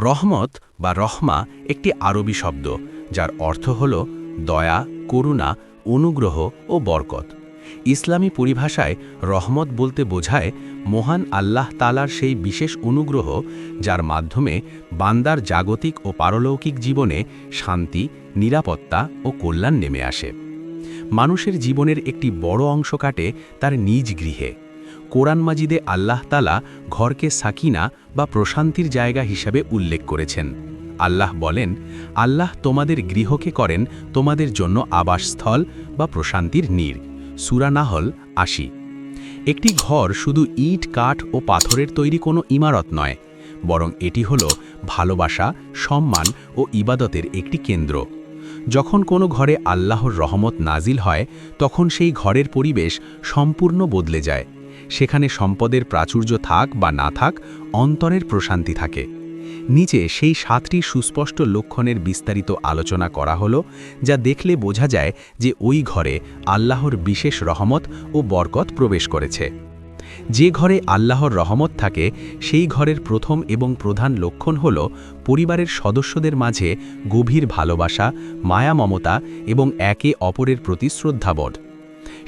রহমত বা রহমা একটি আরবি শব্দ যার অর্থ হল দয়া, করুণা, অনুগ্রহ ও বরকত। ইসলামী পরিভাষায় রহমত বলতে বোঝায় মহান আল্লাহ তাআলার সেই বিশেষ অনুগ্রহ যার মাধ্যমে বান্দার জাগতিক ও পারলৌকিক জীবনে শান্তি, নিরাপত্তা ও কল্যাণ নেমে আসে। মানুষের জীবনের একটি বড় অংশ কাটে তার নিজ গৃহে। কোরআন মাজিদে আল্লাহ তাআলা ঘরকে সাকিনা বা প্রশান্তির জায়গা হিসাবে উল্লেখ করেছেন। আল্লাহ বলেন, আল্লাহ তোমাদের গৃহকে করেন তোমাদের জন্য আবাসস্থল বা প্রশান্তির নীড়। সূরা নাহল ৮০। একটি ঘর শুধু ইট, কাঠ ও পাথরের তৈরি কোনো ইমারত নয়, বরং এটি হল ভালোবাসা, সম্মান ও ইবাদতের একটি কেন্দ্র। যখন কোনো ঘরে আল্লাহর রহমত নাজিল হয়, তখন সেই ঘরের পরিবেশ সম্পূর্ণ বদলে যায়। সেখানে সম্পদের প্রাচুর্য থাক বা না থাক, অন্তরের প্রশান্তি থাকে। নিচে সেই ৭টি সুস্পষ্ট লক্ষণের বিস্তারিত আলোচনা করা হলো, যা দেখলে বোঝা যায় যে ওই ঘরে আল্লাহর বিশেষ রহমত ও বরকত প্রবেশ করেছে। যে ঘরে আল্লাহর রহমত থাকে, সেই ঘরের প্রথম এবং প্রধান লক্ষণ হল পরিবারের সদস্যদের মাঝে গভীর ভালোবাসা, মায়া, মমতা এবং একে অপরের প্রতি শ্রদ্ধাবোধ।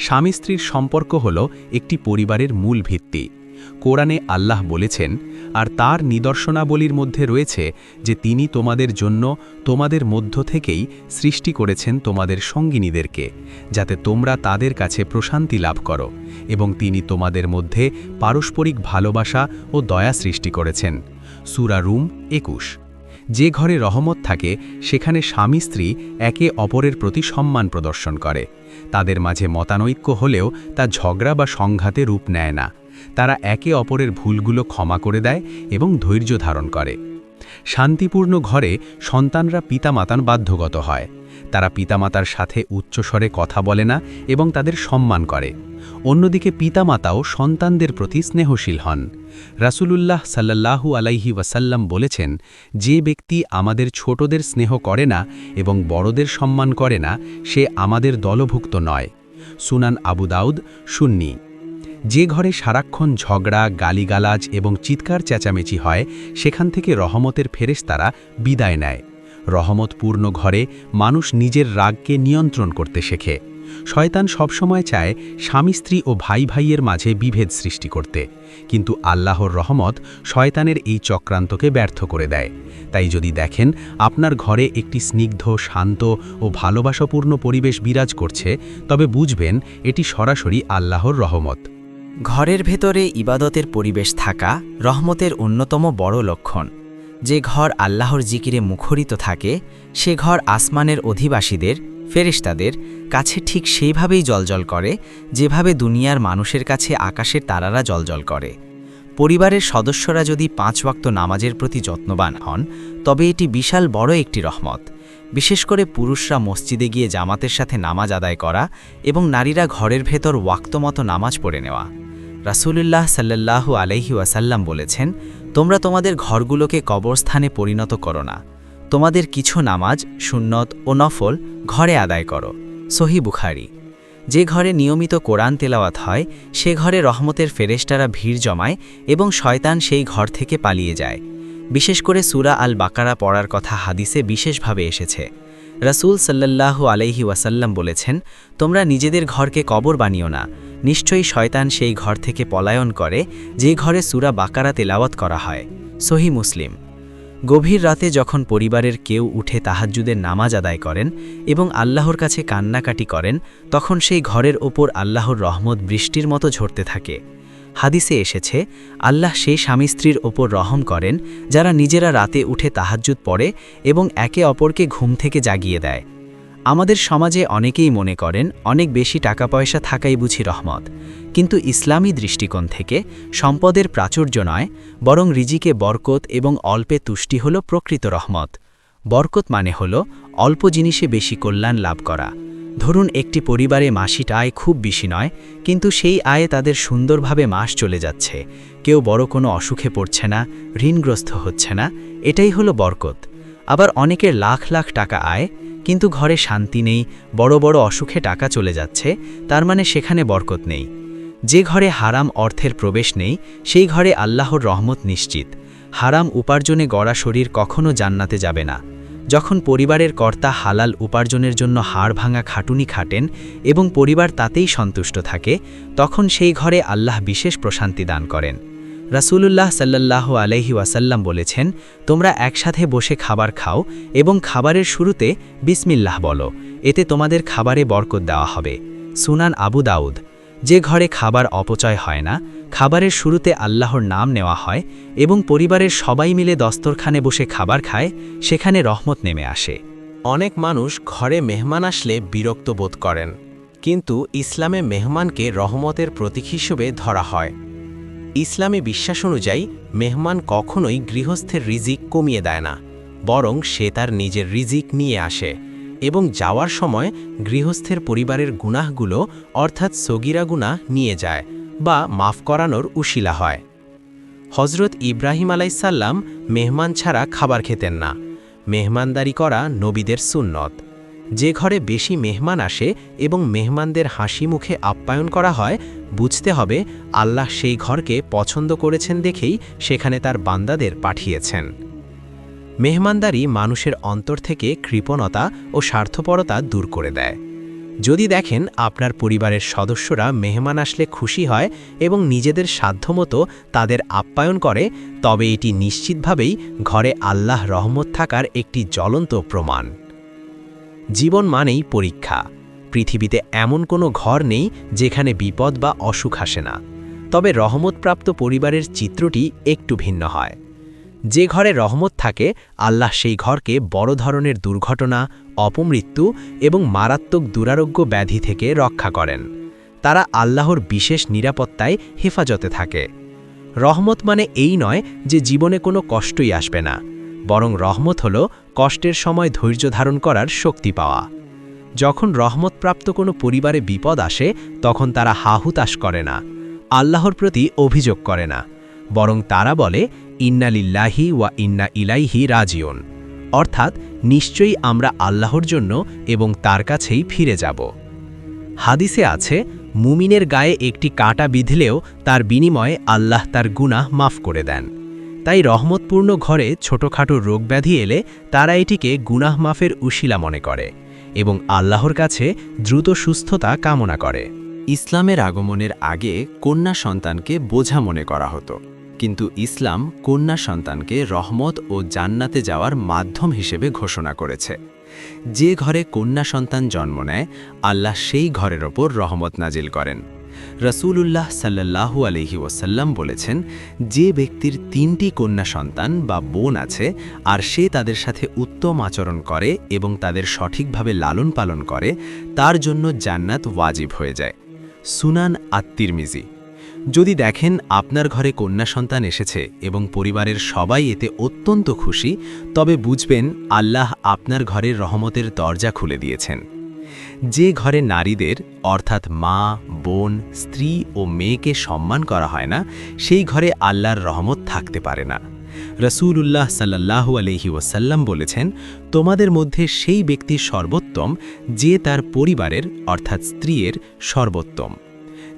স্বামী স্ত্রীর সম্পর্ক হল একটি পরিবারের মূল ভিত্তি। কোরআনে আল্লাহ বলেছেন, আর তার নিদর্শনাবলীর মধ্যে রয়েছে যে তিনি তোমাদের জন্য তোমাদের মধ্য থেকেই সৃষ্টি করেছেন তোমাদের সঙ্গিনীদেরকে, যাতে তোমরা তাদের কাছে প্রশান্তি লাভ করো, এবং তিনি তোমাদের মধ্যে পারস্পরিক ভালোবাসা ও দয়া সৃষ্টি করেছেন। সূরা রুম ২১। যে ঘরে রহমত থাকে, সেখানে স্বামী স্ত্রী একে অপরের প্রতি সম্মান প্রদর্শন করে। তাদের মাঝে মতানৈক্য হলেও তা ঝগড়া বা সংঘাতে রূপ নেয় না। তারা একে অপরের ভুলগুলো ক্ষমা করে দেয় এবং ধৈর্য ধারণ করে। শান্তিপূর্ণ ঘরে সন্তানরা পিতামাতার বাধ্যগত হয়। তারা পিতামাতার সাথে উচ্চস্বরে কথা বলে না এবং তাদের সম্মান করে। অন্যদিকে পিতামাতাও সন্তানদের প্রতি স্নেহশীল হন। রাসূলুল্লাহ সাল্লাল্লাহু আলাইহি ওয়াসাল্লাম বলেছেন, যে ব্যক্তি আমাদের ছোটদের স্নেহ করে না এবং বড়দের সম্মান করে না, সে আমাদের দলভুক্ত নয়। সুনান আবু দাউদ সুন্নি। যে ঘরে সারাক্ষণ ঝগড়া, গালিগালাজ এবং চিৎকার চেঁচামেচি হয়, সেখান থেকে রহমতের ফেরেশতারা বিদায় নেয়। রহমতপূর্ণ ঘরে মানুষ নিজের রাগকে নিয়ন্ত্রণ করতে শেখে। শয়তান সবসময় চায় স্বামী স্ত্রী ও ভাই ভাইয়ের মাঝে বিভেদ সৃষ্টি করতে, কিন্তু আল্লাহর রহমত শয়তানের এই চক্রান্তকে ব্যর্থ করে দেয়। তাই যদি দেখেন আপনার ঘরে একটি স্নিগ্ধ, শান্ত ও ভালোবাসাপূর্ণ পরিবেশ বিরাজ করছে, তবে বুঝবেন এটি সরাসরি আল্লাহর রহমত। ঘরের ভেতরে ইবাদতের পরিবেশ থাকা রহমতের অন্যতম বড় লক্ষণ। যে ঘর আল্লাহর জিকিরে মুখরিত থাকে, সে ঘর আসমানের অধিবাসীদের, ফেরেশতাদের কাছে ঠিক সেইভাবেই জ্বলজ্বল করে, যেভাবে দুনিয়ার মানুষের কাছে আকাশের তারারা জ্বলজ্বল করে। পরিবারের সদস্যরা যদি ৫ ওয়াক্ত নামাজের প্রতি যত্নবান হন, তবে এটি বিশাল বড় একটি রহমত। বিশেষ করে পুরুষরা মসজিদে গিয়ে জামাতের সাথে নামাজ আদায় করা এবং নারীরা ঘরের ভেতর ওয়াক্তমতো নামাজ পড়ে নেওয়া। রাসূলুল্লাহ সাল্লাল্লাহু আলাইহি ওয়াসাল্লাম বলেছেন, তোমরা তোমাদের ঘরগুলোকে কবরস্থানে পরিণত করো না। তোমাদের কিছু নামাজ, সুন্নত ও নফল ঘরে আদায় করো। সহিহ বুখারী। যে ঘরে নিয়মিত কোরআন তেলাওয়াত হয়, সে ঘরে রহমতের ফেরেশতারা ভিড় জমায় এবং শয়তান সেই ঘর থেকে পালিয়ে যায়। বিশেষ করে সূরা আল বাকারা পড়ার কথা হাদিসে বিশেষভাবে এসেছে। রাসূল সাল্লাল্লাহু আলাইহি ওয়াসাল্লাম বলেছেন, তোমরা নিজেদের ঘরকে কবর বানিও না। নিশ্চয়ই শয়তান সেই ঘর থেকে পলায়ন করে যে ঘরে সূরা বাকারা তেলাওয়াত করা হয়। সহিহ মুসলিম। গভীর রাতে যখন পরিবারের কেউ উঠে তাহাজ্জুদের নামাজ আদায় করেন এবং আল্লাহর কাছে কান্নাকাটি করেন, তখন সেই ঘরের ওপর আল্লাহর রহমত বৃষ্টির মতো ঝরতে থাকে। হাদিসে এসেছে, আল্লাহ সেই স্বামী স্ত্রীর ওপর রহম করেন যারা নিজেরা রাতে উঠে তাহাজ্জুদ পড়ে এবং একে অপরকে ঘুম থেকে জাগিয়ে দেয়। আমাদের সমাজে অনেকেই মনে করেন অনেক বেশি টাকা পয়সা থাকাই বুঝি রহমত, কিন্তু ইসলামী দৃষ্টিকোণ থেকে সম্পদের প্রাচুর্য নয়, বরং রিজিকে বরকত এবং অল্পে তুষ্টি হল প্রকৃত রহমত। বরকত মানে হল অল্প জিনিসে বেশি কল্যাণ লাভ করা। ধরুন একটি পরিবারে মাসিক আয় খুব বেশি নয়, কিন্তু সেই আয়ে তাদের সুন্দরভাবে মাস চলে যাচ্ছে। কেউ বড় কোনো অসুখে পড়ছে না, ঋণগ্রস্ত হচ্ছে না, এটাই হলো বরকত। আবার অনেকের লাখ লাখ টাকা আয়, কিন্তু ঘরে শান্তি নেই, বড় বড় অসুখে টাকা চলে যাচ্ছে, তার মানে সেখানে বরকত নেই। যে ঘরে হারাম অর্থের প্রবেশ নেই, সেই ঘরে আল্লাহর রহমত নিশ্চিত। হারাম উপার্জনে গড়া শরীর কখনো জান্নাতে যাবে না। যখন পরিবারের কর্তা হালাল উপার্জনের জন্য হাড় ভাঙা খাটুনি খাটেন এবং পরিবার তাতেই সন্তুষ্ট থাকে, তখন সেই ঘরে আল্লাহ বিশেষ প্রশান্তি দান করেন। রাসূলুল্লাহ সাল্লাল্লাহু আলাইহি ওয়াসাল্লাম বলেছেন, তোমরা একসাথে বসে খাবার খাও এবং খাবারের শুরুতে বিসমিল্লাহ বলো, এতে তোমাদের খাবারে বরকত দেওয়া হবে। সুনান আবু দাউদ। যে ঘরে খাবার অপচয় হয় না, খাবারের শুরুতে আল্লাহর নাম নেওয়া হয় এবং পরিবারের সবাই মিলে দস্তরখানে বসে খাবার খায়, সেখানে রহমত নেমে আসে। অনেক মানুষ ঘরে মেহমান আসলে বিরক্ত বোধ করেন, কিন্তু ইসলামে মেহমানকে রহমতের প্রতীক হিসেবে ধরা হয়। ইসলামী বিশ্বাস অনুযায়ী মেহমান কখনোই গৃহস্থের রিজিক কমিয়ে দেয় না, বরং সে তার নিজের রিজিক নিয়ে আসে এবং যাওয়ার সময় গৃহস্থের পরিবারের গুনাহগুলো অর্থাৎ সগীরা গুনাহ নিয়ে যায় বা মাফ করানোর উশিলা হয়। হজরত ইব্রাহিম আলাইসাল্লাম মেহমান ছাড়া খাবার খেতেন না। মেহমানদারি করা নবীদের সুন্নত। যে ঘরে বেশি মেহমান আসে এবং মেহমানদের হাসি মুখে আপ্যায়ন করা হয়, বুঝতে হবে আল্লাহ সেই ঘরকে পছন্দ করেছেন দেখেই সেখানে তার বান্দাদের পাঠিয়েছেন। মেহমানদারি মানুষের অন্তর থেকে কৃপণতা ও স্বার্থপরতা দূর করে দেয়। যদি দেখেন আপনার পরিবারের সদস্যরা মেহমান আসলে খুশি হয় এবং নিজেদের সাধ্যমতো তাদের আপ্যায়ন করে, তবে এটি নিশ্চিতভাবেই ঘরে আল্লাহ রহমত থাকার একটি জ্বলন্ত প্রমাণ। জীবন মানেই পরীক্ষা। পৃথিবীতে এমন কোনো ঘর নেই যেখানে বিপদ বা অসুখ আসে না, তবে রহমতপ্রাপ্ত পরিবারের চিত্রটি একটু ভিন্ন হয়। যে ঘরে রহমত থাকে, আল্লাহ সেই ঘরকে বড় ধরনের দুর্ঘটনা, অপমৃত্যু এবং মারাত্মক দুরারোগ্য ব্যাধি থেকে রক্ষা করেন। তারা আল্লাহর বিশেষ নিরাপত্তায় হেফাজতে থাকে। রহমত মানে এই নয় যে জীবনে কোনো কষ্টই আসবে না, বরং রহমত হল কষ্টের সময় ধৈর্য ধারণ করার শক্তি পাওয়া। যখন রহমতপ্রাপ্ত কোনো পরিবারে বিপদ আসে, তখন তারা হাহুতাশ করে না, আল্লাহর প্রতি অভিযোগ করে না, বরং তারা বলে ইন্না লিল্লাহি ওয়া ইন্না ইলাইহি রাজিউন, অর্থাৎ নিশ্চয়ই আমরা আল্লাহর জন্য এবং তার কাছেই ফিরে যাব। হাদিসে আছে, মুমিনের গায়ে একটি কাঁটা বিঁধলেও তার বিনিময়ে আল্লাহ তার গুনাহ মাফ করে দেন। তাই রহমতপূর্ণ ঘরে ছোটখাটো রোগব্যাধি এলে তারা এটিকে গুনাহ মাফের উশিলা মনে করে এবং আল্লাহর কাছে দ্রুত সুস্থতা কামনা করে। ইসলামের আগমনের আগে কন্যা সন্তানকে বোঝা মনে করা হতো, কিন্তু ইসলাম কন্যা সন্তানকে রহমত ও জান্নাতে যাওয়ার মাধ্যম হিসেবে ঘোষণা করেছে। যে ঘরে কন্যা সন্তান জন্ম নেয়, আল্লাহ সেই ঘরের ওপর রহমত নাজিল করেন। রাসূলুল্লাহ সাল্লাল্লাহু আলাইহি ওয়াসাল্লাম বলেছেন, যে ব্যক্তির 3টি কন্যা সন্তান বা বোন আছে আর সে তাদের সাথে উত্তম আচরণ করে এবং তাদের সঠিকভাবে লালন পালন করে, তার জন্য জান্নাত ওয়াজিব হয়ে যায়। সুনান আত-তিরমিজি। যদি দেখেন আপনার ঘরে কন্যা সন্তান এসেছে এবং পরিবারের সবাই এতে অত্যন্ত খুশি, তবে বুঝবেন আল্লাহ আপনার ঘরের রহমতের দরজা খুলে দিয়েছেন। যে ঘরে নারীদের অর্থাৎ মা, বোন, স্ত্রী ও মেয়েকে সম্মান করা হয় না, সেই ঘরে আল্লাহর রহমত থাকতে পারে না। রাসূলুল্লাহ সাল্লাল্লাহু আলাইহি ওয়াসাল্লাম বলেছেন, তোমাদের মধ্যে সেই ব্যক্তি সর্বোত্তম যে তার পরিবারের অর্থাৎ স্ত্রীর সর্বোত্তম।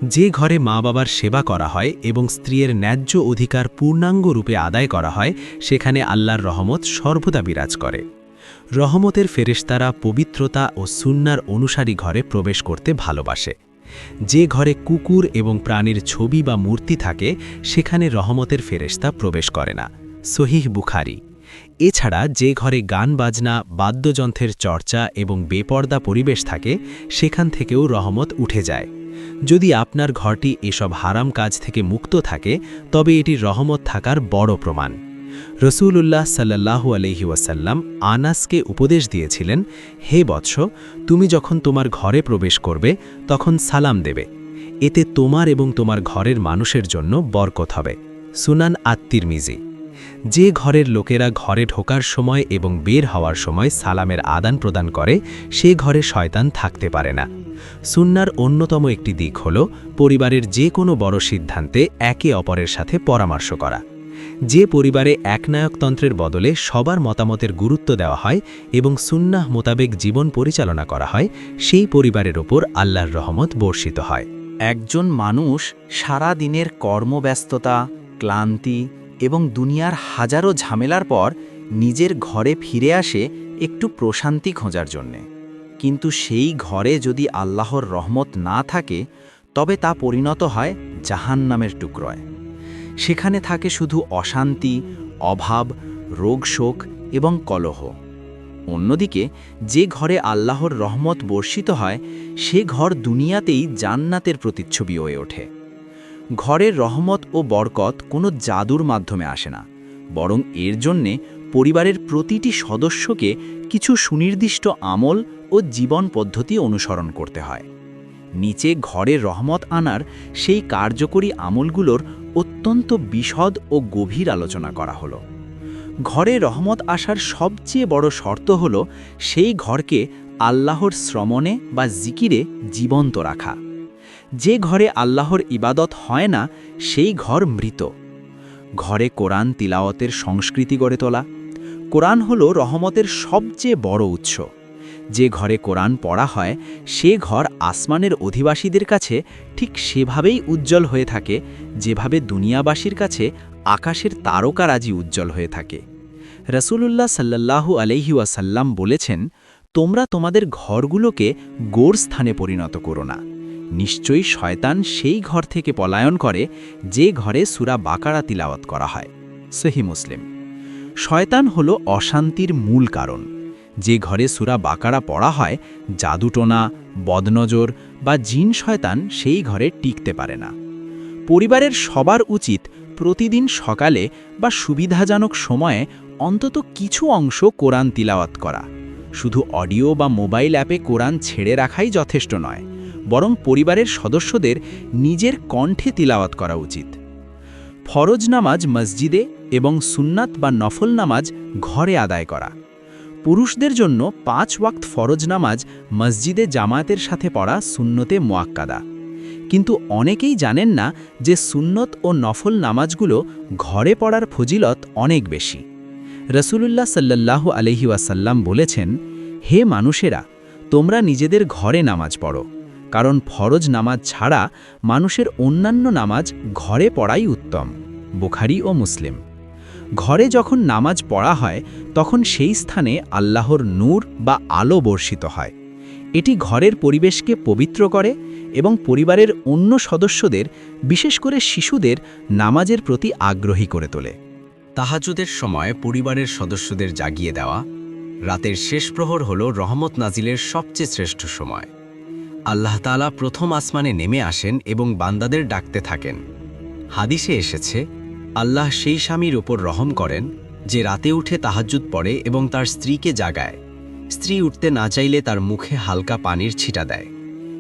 যে ঘরে মা বাবার সেবা করা হয় এবং স্ত্রীর ন্যায্য অধিকার পূর্ণাঙ্গ রূপে আদায় করা হয়, সেখানে আল্লাহর রহমত সর্বদা বিরাজ করে। রহমতের ফেরেশতারা পবিত্রতা ও সুন্নার অনুসারী ঘরে প্রবেশ করতে ভালোবাসে। যে ঘরে কুকুর এবং প্রাণীর ছবি বা মূর্তি থাকে, সেখানে রহমতের ফেরেশতা প্রবেশ করে না। সহিহ বুখারী। এছাড়া যে ঘরে গান বাজনা, বাদ্যযন্ত্রের চর্চা এবং বেপর্দা পরিবেশ থাকে, সেখান থেকেও রহমত উঠে যায়। যদি আপনার ঘরটি এসব হারাম কাজ থেকে মুক্ত থাকে, তবে এটি রহমত থাকার বড় প্রমাণ। রাসূলুল্লাহ সাল্লাল্লাহু আলাইহি ওয়াসাল্লাম আনাসকে উপদেশ দিয়েছিলেন, হে বৎস, তুমি যখন তোমার ঘরে প্রবেশ করবে তখন সালাম দেবে, এতে তোমার এবং তোমার ঘরের মানুষের জন্য বরকত হবে। সুনান আত-তিরমিজি। যে ঘরের লোকেরা ঘরে ঢোকার সময় এবং বের হওয়ার সময় সালামের আদান প্রদান করে, সে ঘরে শয়তান থাকতে পারে না। সুন্নার অন্যতম একটি দিক হল পরিবারের যে কোনো বড় সিদ্ধান্তে একে অপরের সাথে পরামর্শ করা। যে পরিবারে একনায়কতন্ত্রের বদলে সবার মতামতের গুরুত্ব দেওয়া হয় এবং সুন্নাহ মোতাবেক জীবন পরিচালনা করা হয়, সেই পরিবারের ওপর আল্লাহর রহমত বর্ষিত হয়। একজন মানুষ সারা দিনের কর্মব্যস্ততা, ক্লান্তি এবং দুনিয়ার হাজারো ঝামেলার পর নিজের ঘরে ফিরে আসে একটু প্রশান্তি খোঁজার জন্যে। কিন্তু সেই ঘরে যদি আল্লাহর রহমত না থাকে, তবে তা পরিণত হয় জাহান্নামের টুকরোয়। সেখানে থাকে শুধু অশান্তি, অভাব, রোগশোক এবং কলহ। অন্যদিকে যে ঘরে আল্লাহর রহমত বর্ষিত হয়, সে ঘর দুনিয়াতেই জান্নাতের প্রতিচ্ছবি হয়ে ওঠে। ঘরের রহমত ও বরকত কোনো জাদুর মাধ্যমে আসে না, বরং এর জন্যে পরিবারের প্রতিটি সদস্যকে কিছু সুনির্দিষ্ট আমল ও জীবন পদ্ধতি অনুসরণ করতে হয়। নিচে ঘরের রহমত আনার সেই কার্যকরী আমলগুলোর অত্যন্ত বিশদ ও গভীর আলোচনা করা হলো। ঘরে রহমত আসার সবচেয়ে বড় শর্ত হল সেই ঘরকে আল্লাহর শ্রমণে বা জিকিরে জীবন্ত রাখা। যে ঘরে আল্লাহর ইবাদত হয় না, সেই ঘর মৃত। ঘরে কোরআন তিলাওয়াতের সংস্কৃতি গড়ে তোলা। কোরআন হল রহমতের সবচেয়ে বড় উৎস। যে ঘরে কোরআন পড়া হয়, সে ঘর আসমানের অধিবাসীদের কাছে ঠিক সেভাবেই উজ্জ্বল হয়ে থাকে, যেভাবে দুনিয়াবাসীর কাছে আকাশের তারকারাজি উজ্জ্বল হয়ে থাকে। রাসূলুল্লাহ সাল্লাল্লাহু আলাইহি ওয়াসাল্লাম বলেছেন, তোমরা তোমাদের ঘরগুলোকে গোরস্থানে পরিণত করো না। নিশ্চয়ই শয়তান সেই ঘর থেকে পলায়ন করে যে ঘরে সূরা বাকারা তিলাওয়াত করা হয়। সহিহ মুসলিম। শয়তান হলো অশান্তির মূল কারণ। যে ঘরে সূরা বাকারা পড়া হয়, জাদুটোনা, বদনজর বা জিন শয়তান সেই ঘরে টিকতে পারে না। পরিবারের সবার উচিত প্রতিদিন সকালে বা সুবিধাজনক সময়ে অন্তত কিছু অংশ কোরআন তিলাওয়াত করা। শুধু অডিও বা মোবাইল অ্যাপে কোরআন ছেড়ে রাখাই যথেষ্ট নয়, বরং পরিবারের সদস্যদের নিজের কণ্ঠে তিলাওয়াত করা উচিত। ফরজ নামাজ মসজিদে এবং সুন্নাত বা নফল নামাজ ঘরে আদায় করা। পুরুষদের জন্য 5 ওয়াক্ত ফরজ নামাজ মসজিদে জামায়াতের সাথে পড়া সুন্নতে মুআক্কাদা। কিন্তু অনেকেই জানেন না যে সুন্নত ও নফল নামাজগুলো ঘরে পড়ার ফজিলত অনেক বেশি। রাসূলুল্লাহ সাল্লাল্লাহু আলাইহি ওয়াসাল্লাম বলেছেন, হে মানুষেরা, তোমরা নিজেদের ঘরে নামাজ পড়ো, কারণ ফরজ নামাজ ছাড়া মানুষের অন্যান্য নামাজ ঘরে পড়াই উত্তম। বুখারী ও মুসলিম। ঘরে যখন নামাজ পড়া হয়, তখন সেই স্থানে আল্লাহর নূর বা আলো বর্ষিত হয়। এটি ঘরের পরিবেশকে পবিত্র করে এবং পরিবারের অন্য সদস্যদের, বিশেষ করে শিশুদের, নামাজের প্রতি আগ্রহী করে তোলে। তাহাজ্জুদের সময় পরিবারের সদস্যদের জাগিয়ে দেওয়া। রাতের শেষ প্রহর হল রহমত নাজিলের সবচেয়ে শ্রেষ্ঠ সময়। আল্লাহ তাআলা প্রথম আসমানে নেমে আসেন এবং বান্দাদের ডাকতে থাকেন। হাদিসে এসেছে, আল্লাহ সেই স্বামীর ওপর রহম করেন যে রাতে উঠে তাহাজ্জুদ পড়ে এবং তার স্ত্রীকে জাগায়। স্ত্রী উঠতে না চাইলে তার মুখে হালকা পানির ছিটা দেয়।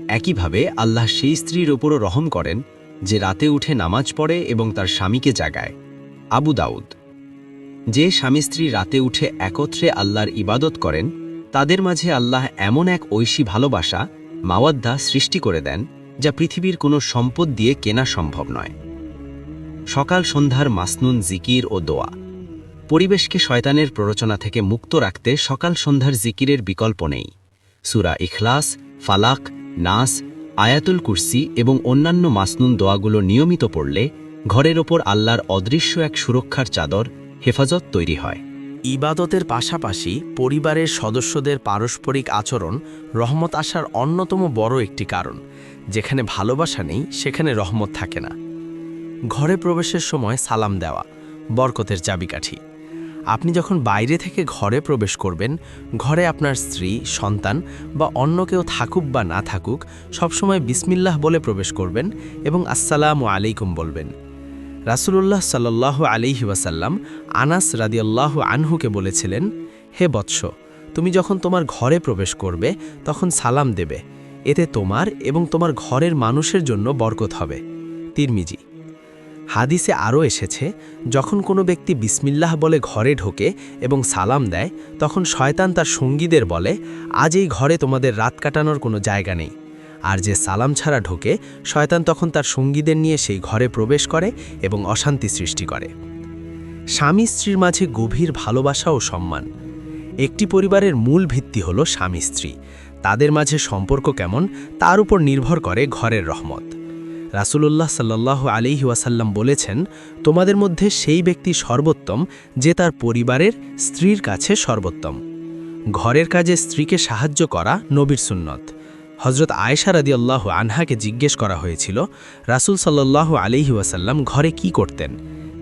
একইভাবে আল্লাহ সেই স্ত্রীর ওপরও রহম করেন যে রাতে উঠে নামাজ পড়ে এবং তার স্বামীকে জাগায়। আবু দাউদ। যে স্বামী স্ত্রী রাতে উঠে একত্রে আল্লাহর ইবাদত করেন, তাদের মাঝে আল্লাহ এমন এক ঐশী ভালোবাসা, মাওয়াদ্দা সৃষ্টি করে দেন, যা পৃথিবীর কোনো সম্পদ দিয়ে কেনা সম্ভব নয়। সকাল সন্ধ্যার মাসনুন জিকির ও দোয়া। পরিবেশকে শয়তানের প্ররোচনা থেকে মুক্ত রাখতে সকাল সন্ধ্যার জিকিরের বিকল্প নেই। সূরা ইখলাস, ফালাক, নাস, আয়াতুল কুরসি এবং অন্যান্য মাসনুন দোয়াগুলো নিয়মিত পড়লে ঘরের ওপর আল্লাহর অদৃশ্য এক সুরক্ষার চাদর, হেফাজত তৈরি হয়। ইবাদতের পাশাপাশি পরিবারের সদস্যদের পারস্পরিক আচরণ রহমত আসার অন্যতম বড় একটি কারণ। যেখানে ভালোবাসা নেই, সেখানে রহমত থাকে না। ঘরে প্রবেশের সময় সালাম দেওয়া বরকতের চাবিকাঠি। আপনি যখন বাইরে থেকে ঘরে প্রবেশ করবেন, ঘরে আপনার স্ত্রী, সন্তান বা অন্য কেউ থাকুক বা না থাকুক, সবসময় বিসমিল্লাহ বলে প্রবেশ করবেন এবং আসসালামু আলাইকুম বলবেন। রাসূলুল্লাহ সাল্লাল্লাহু আলাইহি ওয়াসাল্লাম আনাস রাদিয়াল্লাহু আনহুকে বলেছিলেন, হে বৎস, তুমি যখন তোমার ঘরে প্রবেশ করবে তখন সালাম দেবে, এতে তোমার এবং তোমার ঘরের মানুষের জন্য বরকত হবে। তিরমিজি। হাদিসে আরও এসেছে, যখন কোনো ব্যক্তি বিসমিল্লাহ বলে ঘরে ঢোকে এবং সালাম দেয়, তখন শয়তান তার সঙ্গীদের বলে, আজ এই ঘরে তোমাদের রাত কাটানোর কোনো জায়গা নেই। আর যে সালাম ছাড়া ঢোকে, শয়তান তখন তার সঙ্গীদের নিয়ে সেই ঘরে প্রবেশ করে এবং অশান্তি সৃষ্টি করে। স্বামী স্ত্রীর মাঝে গভীর ভালোবাসা ও সম্মান। একটি পরিবারের মূল ভিত্তি হল স্বামী স্ত্রী। তাদের মাঝে সম্পর্ক কেমন, তার উপর নির্ভর করে ঘরের রহমত। রাসূলুল্লাহ সাল্লাল্লাহু আলাইহি ওয়াসাল্লাম বলেছেন, তোমাদের মধ্যে সেই ব্যক্তি সর্বোত্তম যে তার পরিবারের স্ত্রীর কাছে সর্বোত্তম। ঘরের কাজে স্ত্রীকে সাহায্য করা নবীর সুন্নত। হজরত আয়েশা রাদিয়াল্লাহু আনহাকে জিজ্ঞেস করা হয়েছিল, রাসূল সাল্লাল্লাহু আলাইহি ওয়াসাল্লাম ঘরে কি করতেন?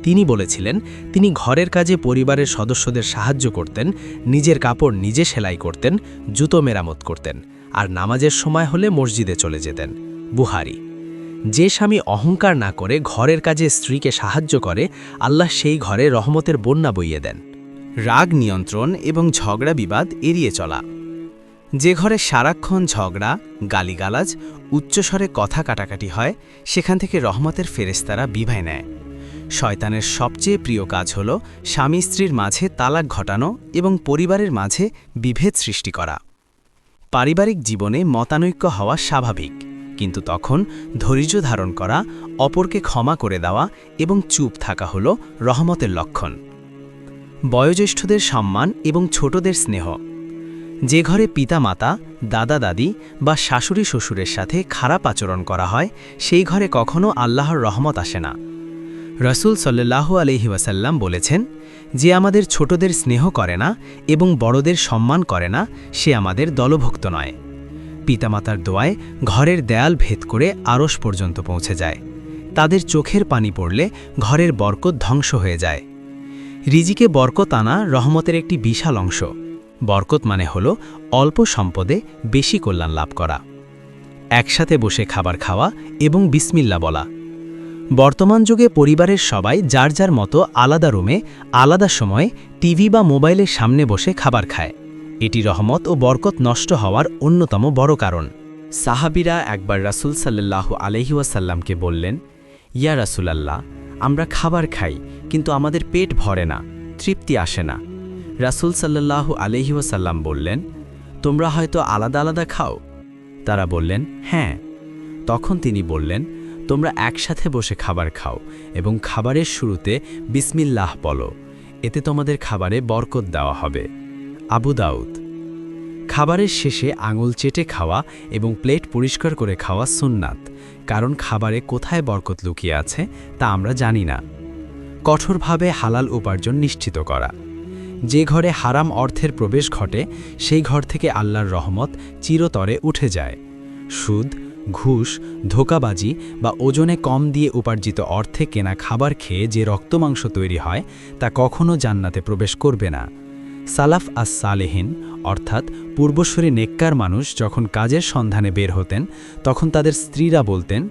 তিনি বলেছিলেন, তিনি ঘরের কাজে পরিবারের সদস্যদের সাহায্য করতেন, নিজের কাপড় নিজে সেলাই করতেন, জুতো মেরামত করতেন, আর নামাজের সময় হলে মসজিদে চলে যেতেন। বুহারি। যে স্বামী অহংকার না করে ঘরের কাজে স্ত্রীকে সাহায্য করে, আল্লাহ সেই ঘরে রহমতের বন্যা বইয়ে দেন। রাগ নিয়ন্ত্রণ এবং ঝগড়া বিবাদ এড়িয়ে চলা। যে ঘরে সারাক্ষণ ঝগড়া, গালিগালাজ, উচ্চস্বরে কথা কাটাকাটি হয়, সেখান থেকে রহমতের ফেরেশতারা বিভায় নেয়। শয়তানের সবচেয়ে প্রিয় কাজ হল স্বামী স্ত্রীর মাঝে তালাক ঘটানো এবং পরিবারের মাঝে বিভেদ সৃষ্টি করা। পারিবারিক জীবনে মতানৈক্য হওয়া স্বাভাবিক, কিন্তু তখন ধৈর্য ধারণ করা, অপরকে ক্ষমা করে দেওয়া এবং চুপ থাকা হল রহমতের লক্ষণ। বয়োজ্যেষ্ঠদের সম্মান এবং ছোটদের স্নেহ। যে ঘরে পিতামাতা, দাদা দাদি বা শাশুড়ি শ্বশুরের সাথে খারাপ আচরণ করা হয়, সেই ঘরে কখনো আল্লাহর রহমত আসে না। রাসূল সাল্লাল্লাহু আলাইহি ওয়াসাল্লাম বলেছেন, যে আমাদের ছোটদের স্নেহ করে না এবং বড়দের সম্মান করে না, সে আমাদের দলভুক্ত নয়। পিতামাতার দোয়ায় ঘরের দেয়াল ভেদ করে আরশ পর্যন্ত পৌঁছে যায়। তাদের চোখের পানি পড়লে ঘরের বরকত ধ্বংস হয়ে যায়। রিজিকে বরকত আনা রহমতের একটি বিশাল অংশ। বরকত মানে হল অল্প সম্পদে বেশি কল্যাণ লাভ করা। একসাথে বসে খাবার খাওয়া এবং বিসমিল্লাহ বলা। বর্তমান যুগে পরিবারের সবাই যার যার মতো আলাদা রুমে আলাদা সময়ে টিভি বা মোবাইলের সামনে বসে খাবার খায়। এটি রহমত ও বরকত নষ্ট হওয়ার অন্যতম বড় কারণ। সাহাবীরা একবার রাসূল সাল্লাল্লাহু আলাইহি ওয়াসাল্লামকে বললেন, ইয়া রাসূলাল্লাহ, আমরা খাবার খাই কিন্তু আমাদের পেট ভরে না, তৃপ্তি আসে না। রাসূল সাল্লাল্লাহু আলাইহি ওয়াসাল্লাম বললেন, তোমরা হয়তো আলাদা আলাদা খাও? তারা বললেন, হ্যাঁ। তখন তিনি বললেন, তোমরা একসাথে বসে খাবার খাও এবং খাবারের শুরুতে বিসমিল্লাহ বলো, এতে তোমাদের খাবারে বরকত দেওয়া হবে। আবু দাউদ। খাবারের শেষে আঙুল চেটে খাওয়া এবং প্লেট পরিষ্কার করে খাওয়া সুন্নাত, কারণ খাবারে কোথায় বরকত লুকিয়ে আছে তা আমরা জানি না। কঠোরভাবে হালাল উপার্জন নিশ্চিত করা। যে ঘরে হারাম অর্থের প্রবেশ ঘটে, সেই ঘর থেকে আল্লাহর রহমত চিরতরে উঠে যায়। সুদ, ঘুষ, ধোঁকাবাজি বা ওজনে কম দিয়ে উপার্জিত অর্থে কেনা খাবার খেয়ে যে রক্তমাংস তৈরি হয়, তা কখনো জান্নাতে প্রবেশ করবে না। সালাফ আস সালেহিন অর্থাৎ পূর্বসূরি নেককার মানুষ যখন কাজের সন্ধানে বের হতেন, তখন তাদের স্ত্রীরা বলতেন,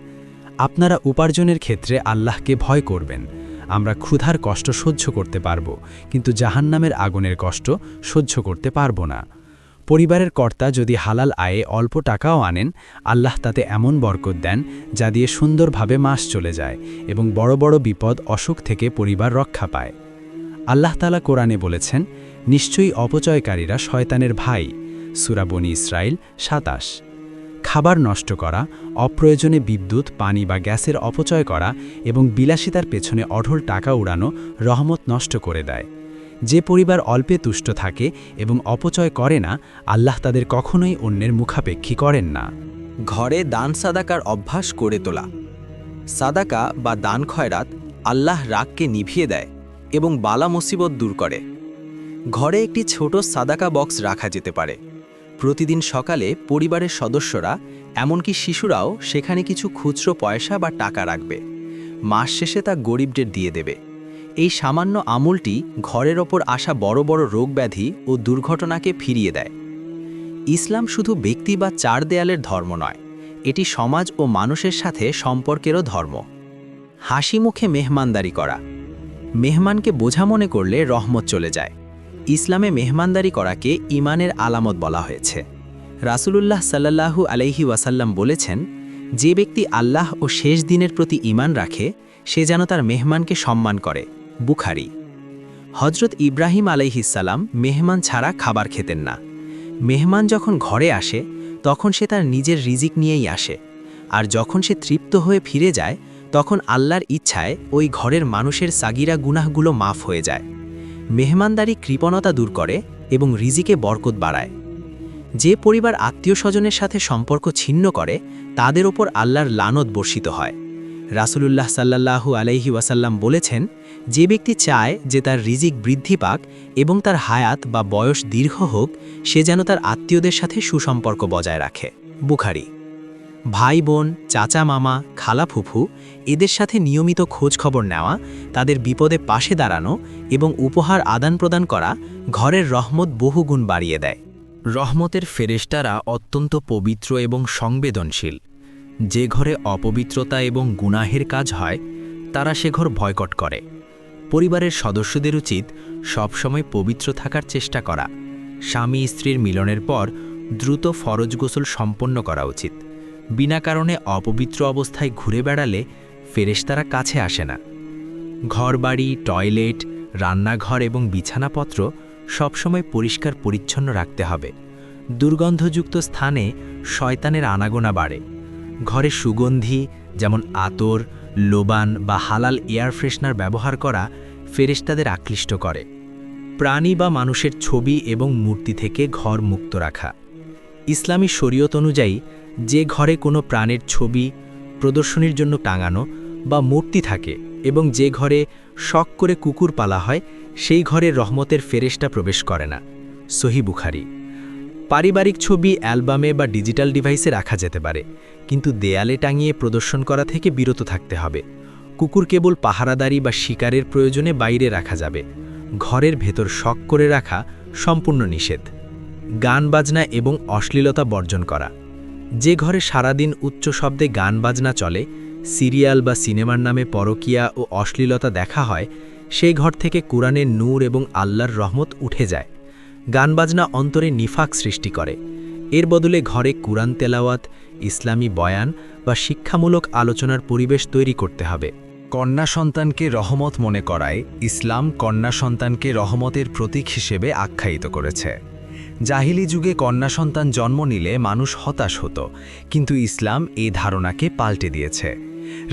আপনারা উপার্জনের ক্ষেত্রে আল্লাহকে ভয় করবেন। আমরা ক্ষুধার কষ্ট সহ্য করতে পারব, কিন্তু জাহান্নামের আগুনের কষ্ট সহ্য করতে পারব না। পরিবারের কর্তা যদি হালাল আয়ে অল্প টাকাও আনেন, আল্লাহ তাতে এমন বরকত দেন যা দিয়ে সুন্দরভাবে মাস চলে যায় এবং বড় বড় বিপদ অসুখ থেকে পরিবার রক্ষা পায়। আল্লাহ তাআলা কোরআনে বলেছেন, নিশ্চয়ই অপচয়কারীরা শয়তানের ভাই। সূরা বনী ইসরাইল ২৭। খাবার নষ্ট করা, অপ্রয়োজনে বিদ্যুৎ, পানি বা গ্যাসের অপচয় করা এবং বিলাসিতার পেছনে অঢল টাকা উড়ানো রহমত নষ্ট করে দেয়। যে পরিবার অল্পে তুষ্ট থাকে এবং অপচয় করে না, আল্লাহ তাদের কখনোই অন্যের মুখাপেক্ষী করেন না। ঘরে দান সাদাকার অভ্যাস করে তোলা। সাদাকা বা দান খয়রাত আল্লাহ রাগকে নিভিয়ে দেয় এবং বালা মুসিবত দূর করে। ঘরে একটি ছোট সাদাকা বক্স রাখা যেতে পারে। প্রতিদিন সকালে পরিবারের সদস্যরা, এমনকি শিশুরাও সেখানে কিছু খুচরো পয়সা বা টাকা রাখবে। মাস শেষে তা গরিবদের দিয়ে দেবে। এই সামান্য আমলটি ঘরের ওপর আসা বড় বড় রোগব্যাধি ও দুর্ঘটনাকে ফিরিয়ে দেয়। ইসলাম শুধু ব্যক্তি বা চার দেয়ালের ধর্ম নয়, এটি সমাজ ও মানুষের সাথে সম্পর্কেরও ধর্ম। হাসি মুখে মেহমানদারি করা। মেহমানকে বোঝা মনে করলে রহমত চলে যায়। ইসলামে মেহমানদারি করাকে ঈমানের আলামত বলা হয়েছে। রাসূলুল্লাহ সাল্লাল্লাহু আলাইহি ওয়াসাল্লাম বলেছেন, যে ব্যক্তি আল্লাহ ও শেষ দিনের প্রতি ঈমান রাখে, সে যেন তার মেহমানকে সম্মান করে। বুখারী। হজরত ইব্রাহিম আলাইহিসসালাম মেহমান ছাড়া খাবার খেতেন না। মেহমান যখন ঘরে আসে, তখন সে তার নিজের রিজিক নিয়েই আসে, আর যখন সে তৃপ্ত হয়ে ফিরে যায়, তখন আল্লাহর ইচ্ছায় ওই ঘরের মানুষের সাগিরা গুনাহগুলো মাফ হয়ে যায়। মেহমানদারি কৃপণতা দূর করে এবং রিজিকে বরকত বাড়ায়। যে পরিবার আত্মীয় স্বজনের সাথে সম্পর্ক ছিন্ন করে, তাদের ওপর আল্লাহর লানত বর্ষিত হয়। রাসূলুল্লাহ সাল্লাল্লাহু আলাইহি ওয়াসাল্লাম বলেছেন, যে ব্যক্তি চায় যে তার রিজিক বৃদ্ধি পাক এবং তার হায়াত বা বয়স দীর্ঘ হোক, সে যেন তার আত্মীয়দের সাথে সুসম্পর্ক বজায় রাখে। বুখারী। ভাই বোন, চাচা মামা, খালা ফুফু এদের সাথে নিয়মিত খোঁজ খবর নেওয়া, তাদের বিপদে পাশে দাঁড়ানো এবং উপহার আদান প্রদান করা ঘরের রহমত বহুগুণ বাড়িয়ে দেয়। রহমতের ফেরেশতারা অত্যন্ত পবিত্র এবং সংবেদনশীল। যে ঘরে অপবিত্রতা এবং গুনাহের কাজ হয়, তারা সে ঘর বয়কট করে। পরিবারের সদস্যদের উচিত সবসময় পবিত্র থাকার চেষ্টা করা। স্বামী স্ত্রীর মিলনের পর দ্রুত ফরজ গোসল সম্পন্ন করা উচিত। বিনা কারণে অপবিত্র অবস্থায় ঘুরে বেড়ালে ফেরেশতারা কাছে আসে না। ঘরবাড়ি, টয়লেট, রান্নাঘর এবং বিছানাপত্র সবসময় পরিষ্কার পরিচ্ছন্ন রাখতে হবে। দুর্গন্ধযুক্ত স্থানে শয়তানের আনাগোনা বাড়ে। ঘরে সুগন্ধি যেমন আতর, লোবান বা হালাল এয়ার ফ্রেশনার ব্যবহার করা ফেরেশতাদের আকৃষ্ট করে। প্রাণী বা মানুষের ছবি এবং মূর্তি থেকে ঘর মুক্ত রাখা। ইসলামী শরীয়ত অনুযায়ী যে ঘরে কোনো প্রাণের ছবি প্রদর্শনীর জন্য টাঙানো বা মূর্তি থাকে এবং যে ঘরে শখ করে কুকুর পালা হয়, সেই ঘরে রহমতের ফেরেশতা প্রবেশ করে না। সহিহ বুখারী। পারিবারিক ছবি অ্যালবামে বা ডিজিটাল ডিভাইসে রাখা যেতে পারে, কিন্তু দেয়ালে টাঙিয়ে প্রদর্শন করা থেকে বিরত থাকতে হবে। কুকুর কেবল পাহারাদারি বা শিকারের প্রয়োজনে বাইরে রাখা যাবে। ঘরের ভেতর শখ করে রাখা সম্পূর্ণ নিষেধ। গান বাজনা এবং অশ্লীলতা বর্জন করা। যে ঘরে সারাদিন উচ্চ শব্দে গান বাজনা চলে, সিরিয়াল বা সিনেমার নামে পরকীয়া ও অশ্লীলতা দেখা হয়, সেই ঘর থেকে কুরআনের নূর এবং আল্লাহর রহমত উঠে যায়। গান বাজনা অন্তরে নিফাক সৃষ্টি করে। এর বদলে ঘরে কুরআন তেলাওয়াত, ইসলামী বয়ান বা শিক্ষামূলক আলোচনার পরিবেশ তৈরি করতে হবে। কন্যা সন্তানকে রহমত মনে করায় ইসলাম কন্যা সন্তানকে রহমতের প্রতীক হিসেবে আখ্যায়িত করেছে। জাহিলি যুগে কন্যা সন্তান জন্ম নিলে মানুষ হতাশ হতো, কিন্তু ইসলাম এই ধারণাকে পাল্টে দিয়েছে।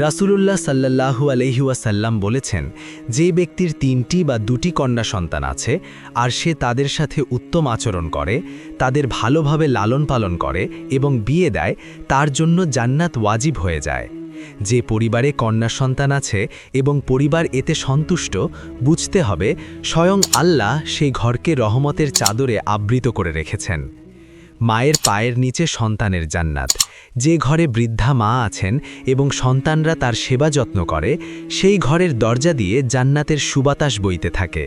রাসূলুল্লাহ সাল্লাল্লাহু আলাইহি ওয়াসাল্লাম বলেছেন, যে ব্যক্তির 3টি বা 2টি কন্যা সন্তান আছে আর সে তাদের সাথে উত্তম আচরণ করে, তাদের ভালোভাবে লালন পালন করে এবং বিয়ে দেয়, তার জন্য জান্নাত ওয়াজিব হয়ে যায়। যে পরিবারে কন্যা সন্তান আছে এবং পরিবার এতে সন্তুষ্ট, বুঝতে হবে স্বয়ং আল্লাহ সেই ঘরকে রহমতের চাদরে আবৃত করে রেখেছেন। মায়ের পায়ের নিচে সন্তানের জান্নাত। যে ঘরে বৃদ্ধা মা আছেন এবং সন্তানরা তার সেবা যত্ন করে, সেই ঘরের দরজা দিয়ে জান্নাতের সুবাতাস বইতে থাকে।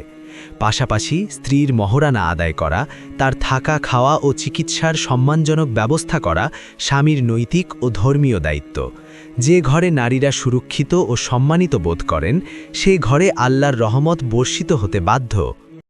পাশাপাশি স্ত্রীর মহরানা আদায় করা, তার থাকা, খাওয়া ও চিকিৎসার সম্মানজনক ব্যবস্থা করা স্বামীর নৈতিক ও ধর্মীয় দায়িত্ব। যে ঘরে নারীরা সুরক্ষিত ও সম্মানিত বোধ করেন, সেই ঘরে আল্লাহর রহমত বর্ষিত হতে বাধ্য।